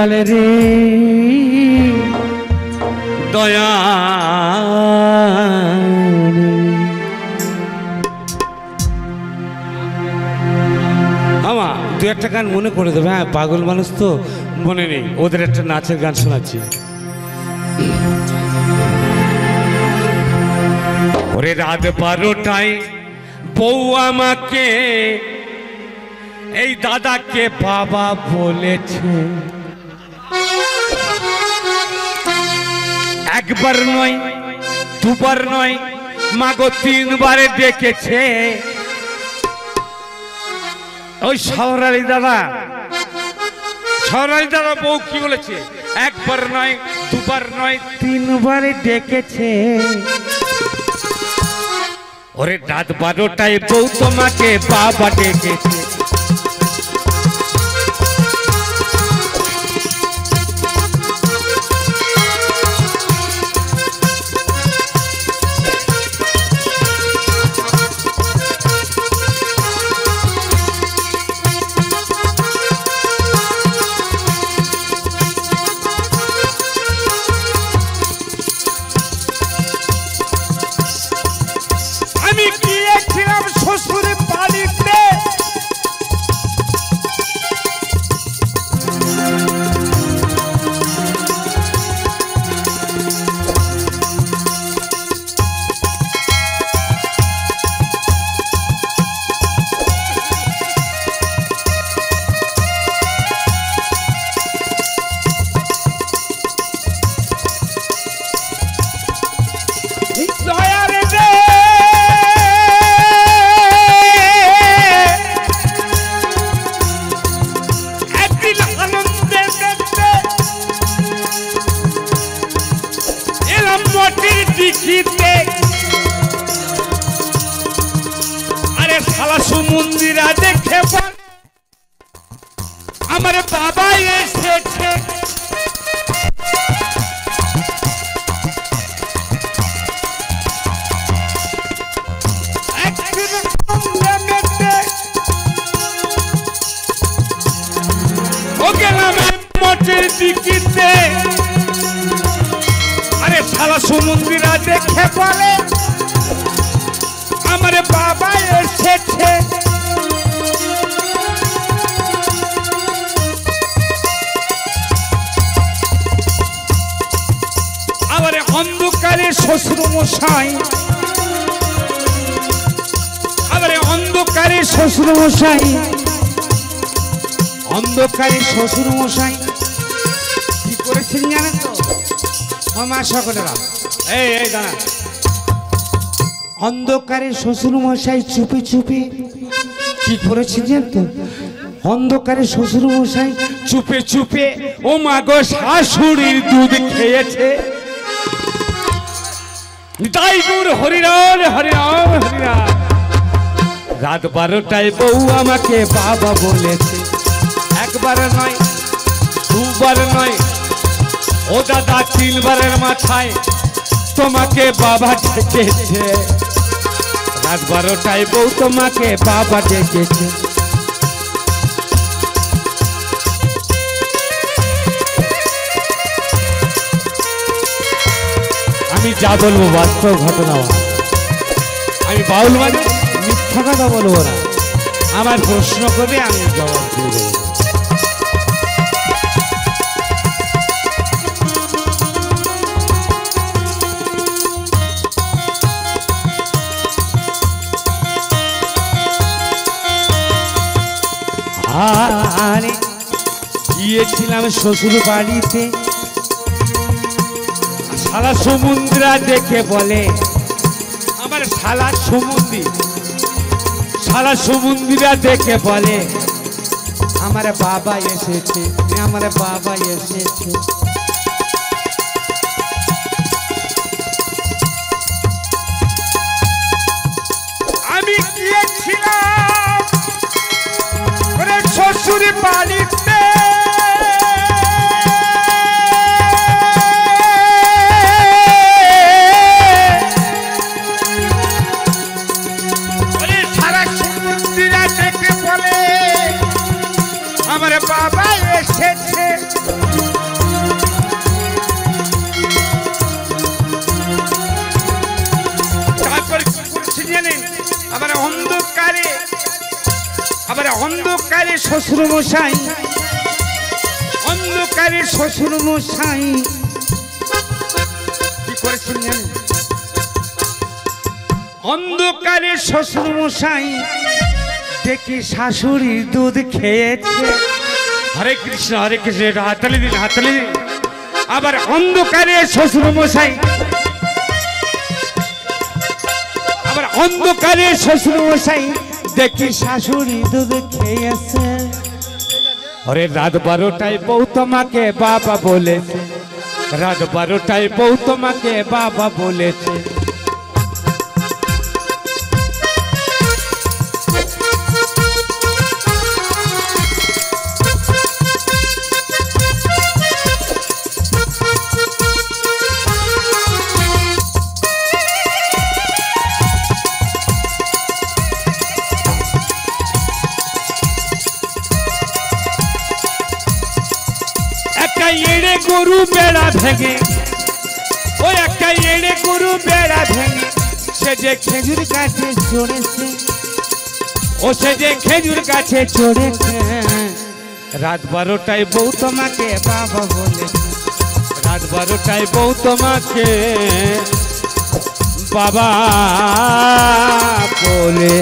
দয়ালে রে দয়া আমা দু একটা গান মনে করে দেবে। হ্যাঁ পাগল মানুষ তো মনে নেই। ওদের একটা নাচের গান শোনাচ্ছি। ওরে রাত 12টায় বউ আমাকে এই দাদাকে বাবা বলেছে। একবার নয় দুবার নয় মাগো 3 বারে ডেকেছে। ওই সরালি দাদা বউ কি বলেছে? একবার নয় দুবার নয় 3 বারে ডেকেছে। ওরে রাত 12টায় বউ তোমাকে বাবা ডেকেছে। আরে শালা সুমন্দিরা দেখে আমার বাবা এসেছে। ও গেলাম মোটের দিকিতে। আরে শালা সুমন্দিরা দেখে বলে আমার বাবা এসেছে। আবার অন্ধকারে শ্বশুর মশাই, আবার অন্ধকারে শ্বশুর মশাই, অন্ধকারে শ্বশুর মশাই কি করেছেন জানেন তো? আমার সকলেরা এই দাঁড়া। অন্ধকারে শ্বশুর মশাই চুপি চুপি কি করেছেন জানেন তো? অন্ধকারে শ্বশুর মশাই চুপে চুপে ও মা গো শাশুড়ির দুধ খেয়েছে। তাই গুর হরিরাম হরিরাম হরিরাম। রাত 12টায় বউ আমাকে বাবা বলেছে। একবার নয় দুবার নয় ও দাদা 3 বারের মাথায় তোমাকে বাবা ডেকেছে। রাত 12টায় বউ তোমাকে বাবা ডেকেছে। আমি যা বলবো বাস্তব ঘটনা। আমি বাউল মানে মিথ্যা কথা বলবো না। আমার প্রশ্ন করে আমি জবাব দিয়ে দেবো। আরে গিয়েছিলাম শ্বশুর বাড়িতে। শালা সমুদ্রা দেখে বলে আমার শালা সমুদ্রা দেখে বলে আমার বাবা এসেছে, আমার বাবা এসেছে। আমি গিয়েছিলাম শ্বশুর বাড়িতে। আমার বাবা এসেছে। জানেন আবার অন্ধকারে শ্বশুর মশাই কি করেছেন জানেন অন্ধকারে শ্বশুর মশাই দেখি শাশুড়ির দুধ খেয়েছে হরে কৃষ্ণ হাততালি দিন আবার অন্ধকারে শ্বশুর মশাই দেখি শাশুড়ি দুধ খেয়েছে अरे रात 12টায় বউ তোমাকে বাবা বলেছে রাত 12টায় বউ তোমাকে বাবা বলেছে एड़े गुरु बेड़ा भेगे ओ एक एड़े गुरु बेड़ा भेगे से जे खेजुर गाছে চড়েছে ও সে যে খেজুর গাছে চড়েছে রাত 12টায় বউ তোমাকে বাবা বলেছে রাত 12টায় বউ তোমাকে বাবা বলে